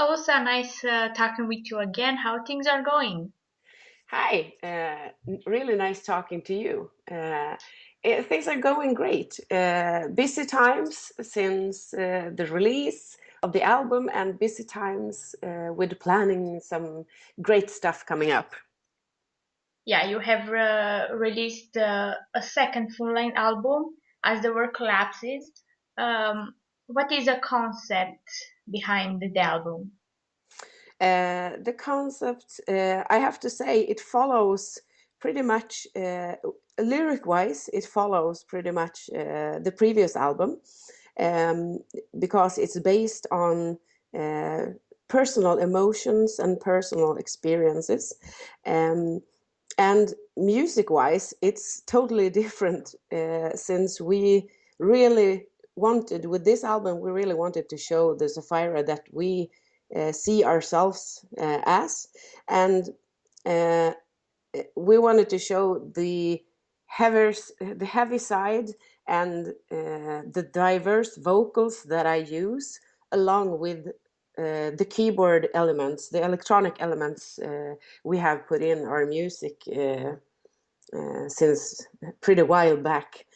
also nice talking with you again. How things are going? Hi, really nice talking to you. Things are going great. Busy times since the release of the album, and busy times with planning some great stuff coming up. Yeah, you have released a second full-length album as the world collapses. What is the concept behind the album? The concept, I have to say, it follows pretty much, lyric-wise, it follows pretty much the previous album, um, because it's based on uh, personal emotions and personal experiences. Um, and music-wise, it's totally different, since we really wanted, with this album, we really wanted to show the Zephyra that we see ourselves as, and uh, we wanted to show the heavy side and the diverse vocals that I use, along with the keyboard elements, the electronic elements we have put in our music since pretty while back.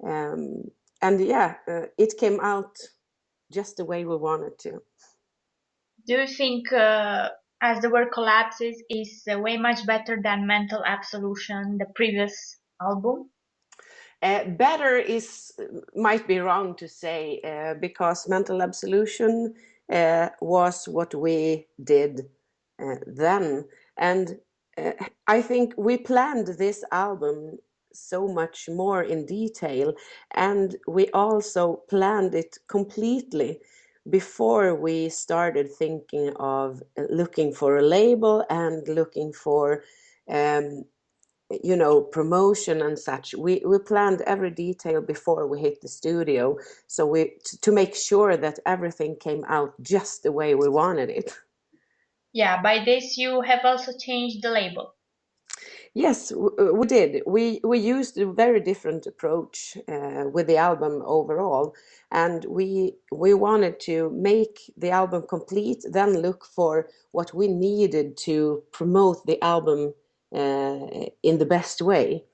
Um, and yeah, it came out just the way we wanted to. Do you think as the world collapses is way much better than Mental Absolution, the previous album? Better is might be wrong to say, because mental absolution was what we did then, and I think we planned this album so much more in detail, and we also planned it completely before we started thinking of looking for a label and looking for um, promotion and such. We planned every detail before we hit the studio, so to make sure that everything came out just the way we wanted it. Yeah, by this you have also changed the label. Yes, we did. We used a very different approach with the album overall, and we wanted to make the album complete, then look for what we needed to promote the album in the best way.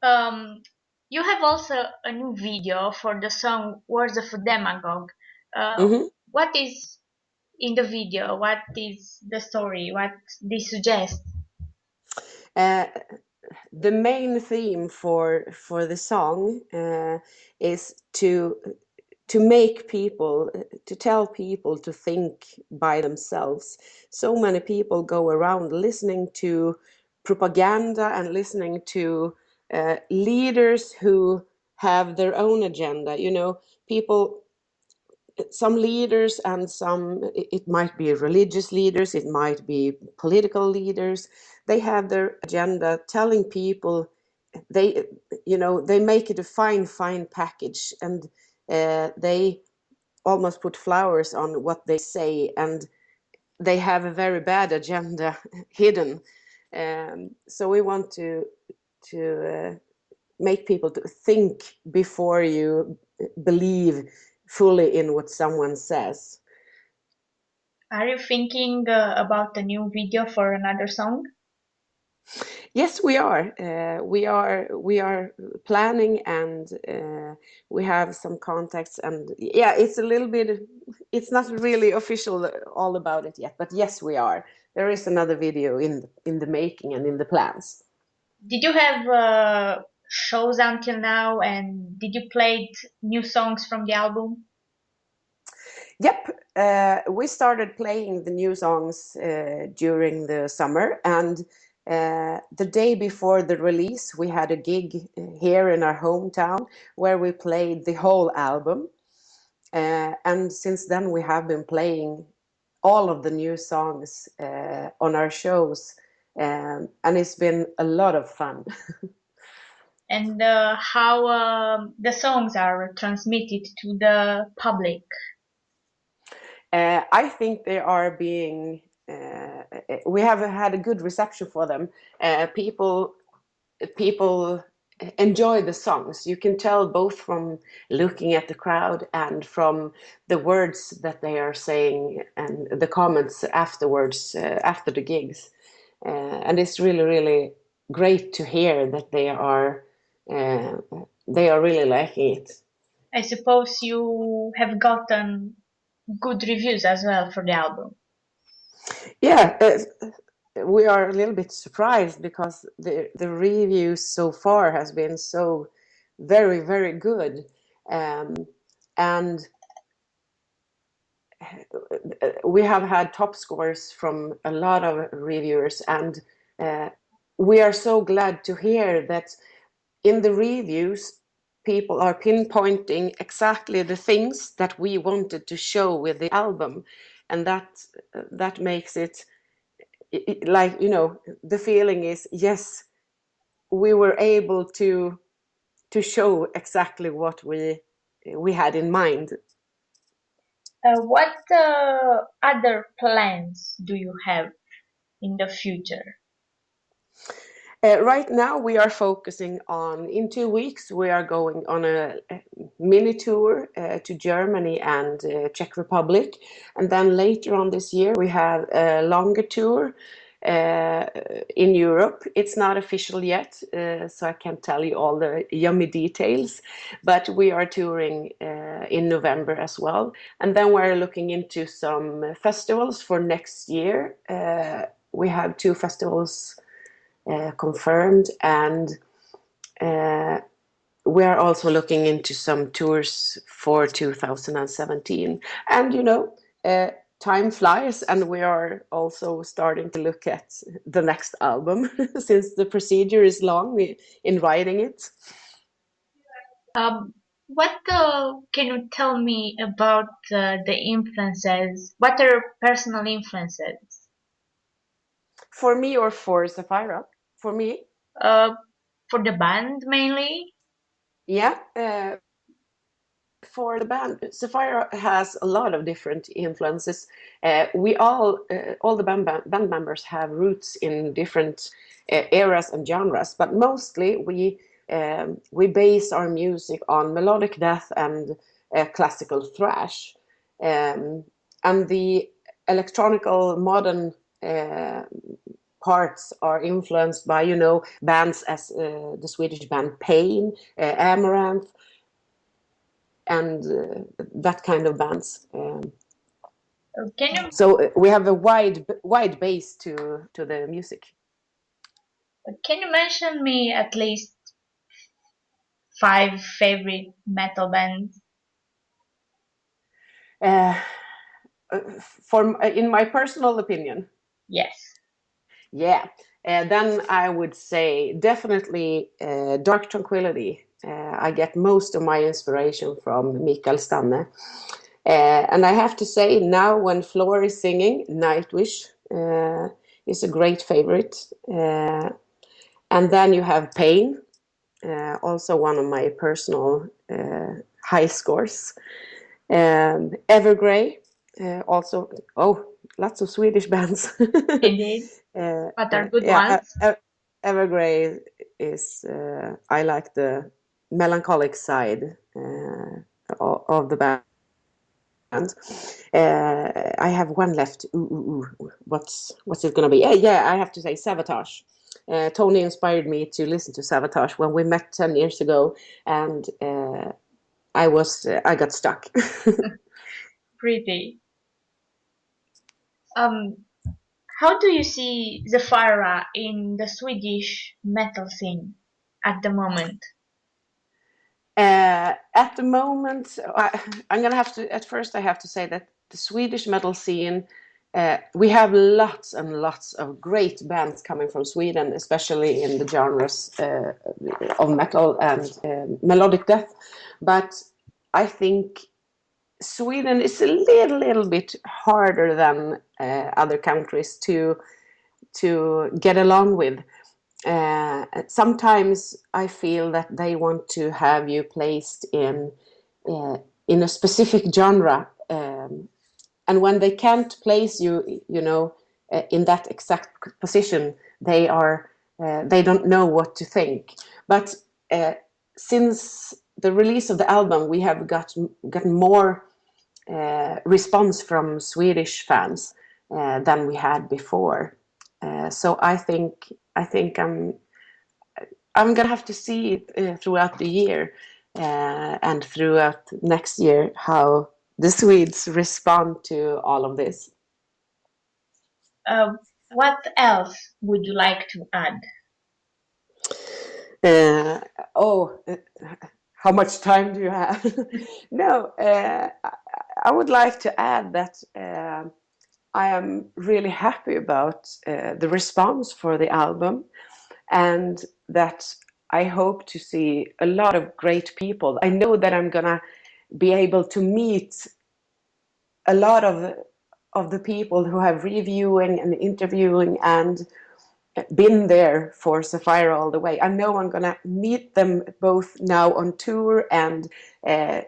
Um, you have also a new video for the song Words of a Demagogue. Mhm. What is in the video? What is the story? What they suggest? Uh, the main theme for the song is to make people, to tell people to think by themselves. So many people go around listening to propaganda and listening to leaders who have their own agenda. People, some leaders, and some, it might be religious leaders, it might be political leaders, they have their agenda telling people, they they make it a fine package, and they almost put flowers on what they say, and they have a very bad agenda hidden. So we want to make people to think before you believe fully in what someone says. Are you thinking about a new video for another song? Yes, we are. We are planning, and we have some contacts. And yeah, it's a little bit. It's not really official all about it yet, but yes, we are. There is another video in the making and in the plans. Did you have shows until now, and did you play new songs from the album? Yep, we started playing the new songs during the summer, and the day before the release, we had a gig here in our hometown where we played the whole album. And since then, we have been playing all of the new songs on our shows, and it's been a lot of fun. And how the songs are transmitted to the public? I think they are being. We have had a good reception for them. People enjoy the songs. You can tell both from looking at the crowd and from the words that they are saying and the comments afterwards, after the gigs. And it's really, really great to hear that uh, they are really liking it. I suppose you have gotten good reviews as well for the album. Yeah, we are a little bit surprised because the reviews so far has been so very, very good. Um, and we have had top scores from a lot of reviewers, and uh, we are so glad to hear that in the reviews people are pinpointing exactly the things that we wanted to show with the album, and that makes it, like, you know, the feeling is, yes, we were able to show exactly what we had in mind. What other plans do you have in the future? Right now, we are focusing on, in 2 weeks, we are going on a mini tour to Germany and Czech Republic. And then later on this year, we have a longer tour uh, in Europe. It's not official yet, so I can't tell you all the yummy details, but we are touring in November as well. And then we're looking into some festivals for next year. We have 2 festivals confirmed, and uh, we are also looking into some tours for 2017. And you know, time flies, and we are also starting to look at the next album since the procedure is long in writing it. What can you tell me about the influences? What are personal influences? For me or for Zephyra? For me, Uh, for the band mainly? yeah. For the band, Zephyra has a lot of different influences. We all the band members have roots in different eras and genres, but mostly we base our music on melodic death and classical thrash, um, and the electronical modern uh, parts are influenced by, you know, bands as the Swedish band Pain, Amaranth, and that kind of bands. Can you So we have a wide base to the music. mention me at least five favorite metal bands? Uh, for in my personal opinion, Yes. yeah, then I would say definitely Dark Tranquility. I get most of my inspiration from Mikael Stanne. And I have to say, now when Floor is singing, Nightwish is a great favorite. And then you have Pain, also one of my personal high scores. Evergrey, also, oh, lots of Swedish bands. Indeed. What are good Yeah, ones? Evergrey is, I like the melancholic side of the band. I have one left. What's it gonna be? Yeah, I have to say Sabotage. Tony inspired me to listen to Sabotage when we met 10 years ago, and I got stuck. Pretty. Um, how do you see Zephyra in the Swedish metal scene at the moment? At the moment, I'm gonna have to. At first, I have to say that the Swedish metal scene, we have lots and lots of great bands coming from Sweden, especially in the genres of metal and melodic death. But I think Sweden is a little bit harder than other countries to get along with. Sometimes I feel that they want to have you placed uh, in a specific genre, and when they can't place you, you know, in that exact position, they don't know what to think. But uh, since the release of the album, we have gotten more response from Swedish fans than we had before. So I think I'm gonna have to see it throughout the year and throughout next year how the Swedes respond to all of this. Uh, what else would you like to add? Uh, oh, how much time do you have? No, I would like to add that I am really happy about the response for the album, and that I hope to see a lot of great people. I know that I'm gonna be able to meet a lot of the people who have reviewing and interviewing and been there for Zephyra all the way. I know I'm gonna meet them both now on tour and uh,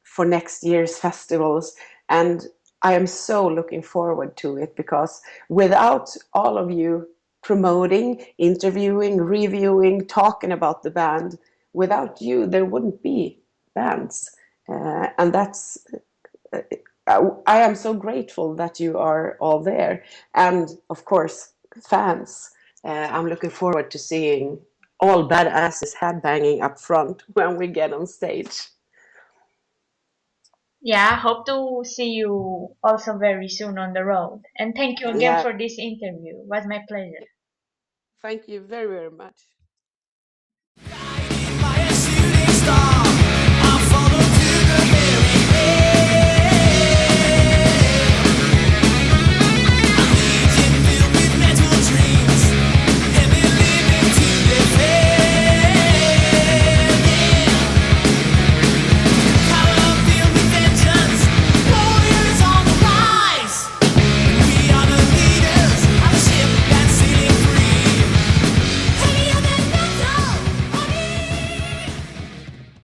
for next year's festivals, and I am so looking forward to it because without all of you promoting, interviewing, reviewing, talking about the band, without you, there wouldn't be bands, and that's I am so grateful that you are all there. And of course, fans, I'm looking forward to seeing all badasses headbanging up front when we get on stage. Yeah, hope to see you also very soon on the road. And thank you again Yeah, for this interview. It was my pleasure. thank you very, very much.